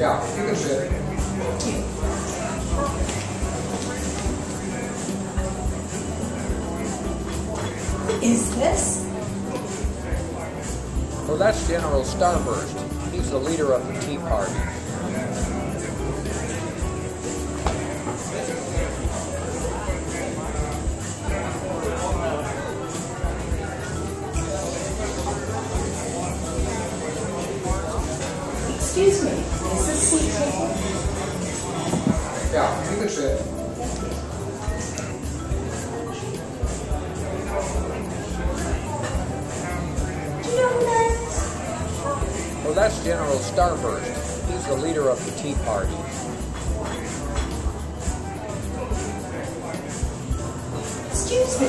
Yeah, you can sit. What is this? Well, that's General Starburst. He's the leader of the Tea Party. Excuse me, is this seat taken? Yeah, you can sit. Do you know who that is? Well, that's General Starburst. He's the leader of the Tea Party. Excuse me.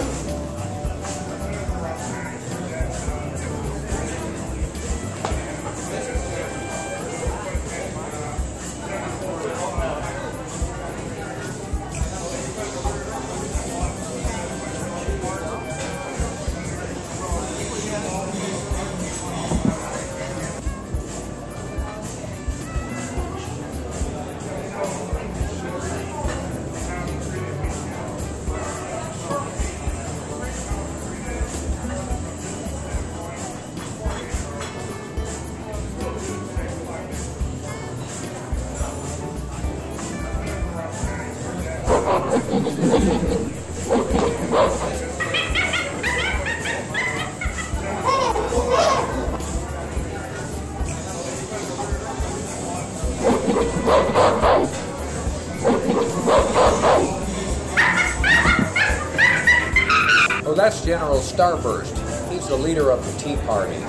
Oh, that's General Starburst. He's the leader of the Tea Party.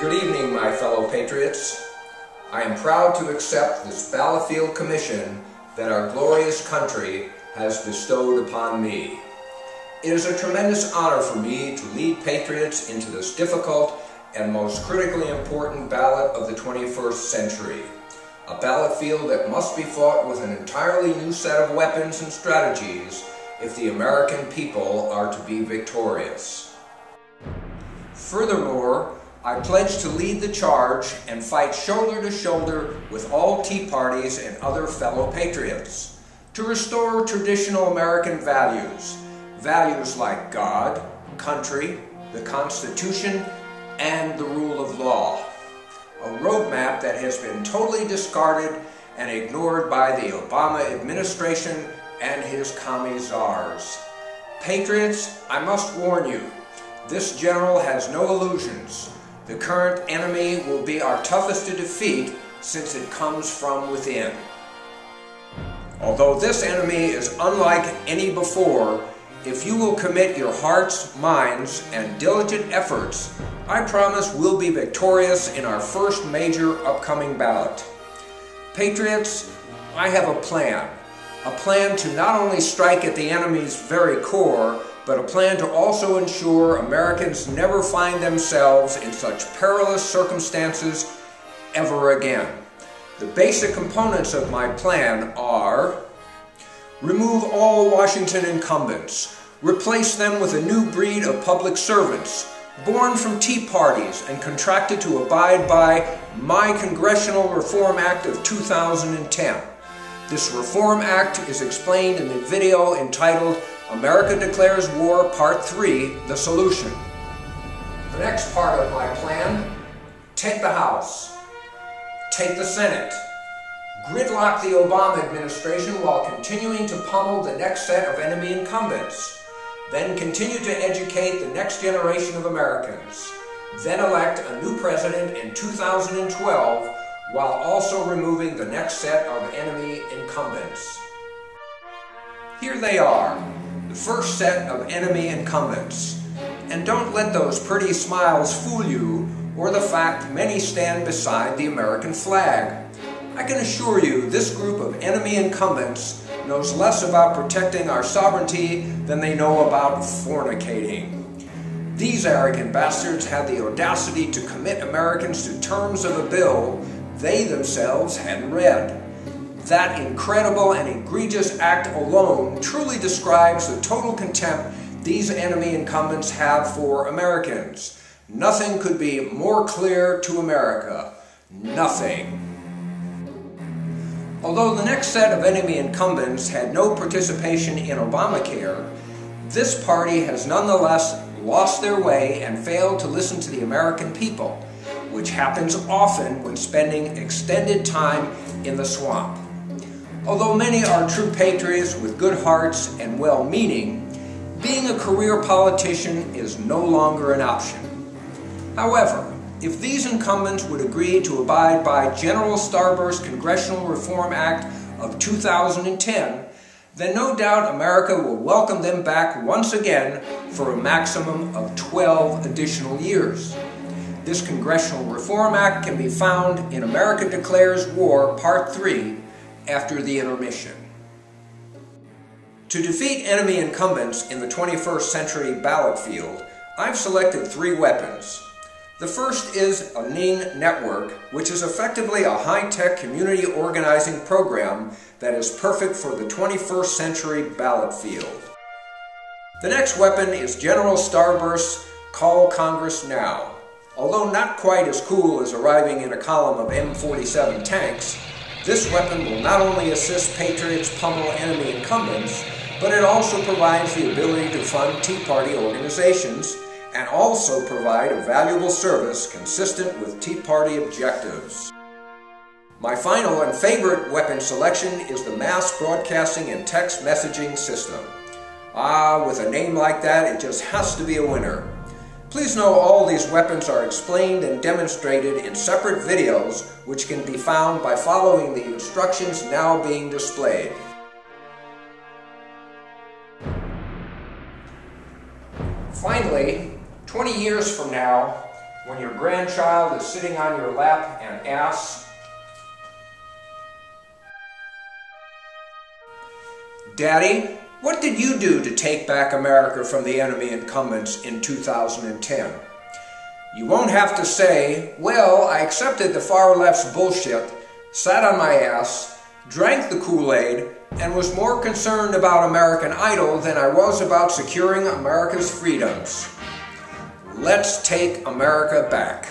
Good evening, my fellow patriots. I am proud to accept this battlefield commission that our glorious country has bestowed upon me. It is a tremendous honor for me to lead patriots into this difficult and most critically important ballot of the 21st century. A ballot field that must be fought with an entirely new set of weapons and strategies if the American people are to be victorious. Furthermore, I pledge to lead the charge and fight shoulder to shoulder with all Tea Parties and other fellow patriots to restore traditional American values, values like God, country, the Constitution, and the rule of law. A roadmap that has been totally discarded and ignored by the Obama administration and his commie czars. Patriots, I must warn you, this general has no illusions. The current enemy will be our toughest to defeat since it comes from within. Although this enemy is unlike any before, if you will commit your hearts, minds, and diligent efforts, I promise we'll be victorious in our first major upcoming ballot. Patriots, I have a plan to not only strike at the enemy's very core, but a plan to also ensure Americans never find themselves in such perilous circumstances ever again. The basic components of my plan are: remove all Washington incumbents, replace them with a new breed of public servants born from tea parties and contracted to abide by my Congressional Reform Act of 2010. This Reform Act is explained in the video entitled America Declares War Part 3, The Solution. The next part of my plan: take the House, take the Senate, gridlock the Obama administration while continuing to pummel the next set of enemy incumbents, then continue to educate the next generation of Americans, then elect a new president in 2012 while also removing the next set of enemy incumbents. Here they are, the first set of enemy incumbents. And don't let those pretty smiles fool you, or the fact many stand beside the American flag. I can assure you this group of enemy incumbents knows less about protecting our sovereignty than they know about fornicating. These arrogant bastards had the audacity to commit Americans to terms of a bill they themselves hadn't read. That incredible and egregious act alone truly describes the total contempt these enemy incumbents have for Americans. Nothing could be more clear to America. Nothing. Although the next set of enemy incumbents had no participation in Obamacare, this party has nonetheless lost their way and failed to listen to the American people, which happens often when spending extended time in the swamp. Although many are true patriots with good hearts and well-meaning, being a career politician is no longer an option. However, if these incumbents would agree to abide by General Starburst Congressional Reform Act of 2010, then no doubt America will welcome them back once again for a maximum of 12 additional years. This Congressional Reform Act can be found in America Declares War Part 3 after the intermission. To defeat enemy incumbents in the 21st century ballot field, I've selected 3 weapons. The first is a Ning network, which is effectively a high-tech community organizing program that is perfect for the 21st century ballot field. The next weapon is General Starburst's Call Congress Now. Although not quite as cool as arriving in a column of M47 tanks, this weapon will not only assist patriots pummel enemy incumbents, but it also provides the ability to fund Tea Party organizations and also provide a valuable service consistent with Tea Party objectives. My final and favorite weapon selection is the Mass Broadcasting and Text Messaging System. With a name like that, it just has to be a winner. Please know all these weapons are explained and demonstrated in separate videos, which can be found by following the instructions now being displayed. Finally, 20 years from now, when your grandchild is sitting on your lap and asks, "Daddy, what did you do to take back America from the enemy incumbents in 2010? You won't have to say, "Well, I accepted the far left's bullshit, sat on my ass, drank the Kool-Aid, and was more concerned about American Idol than I was about securing America's freedoms." Let's take America back.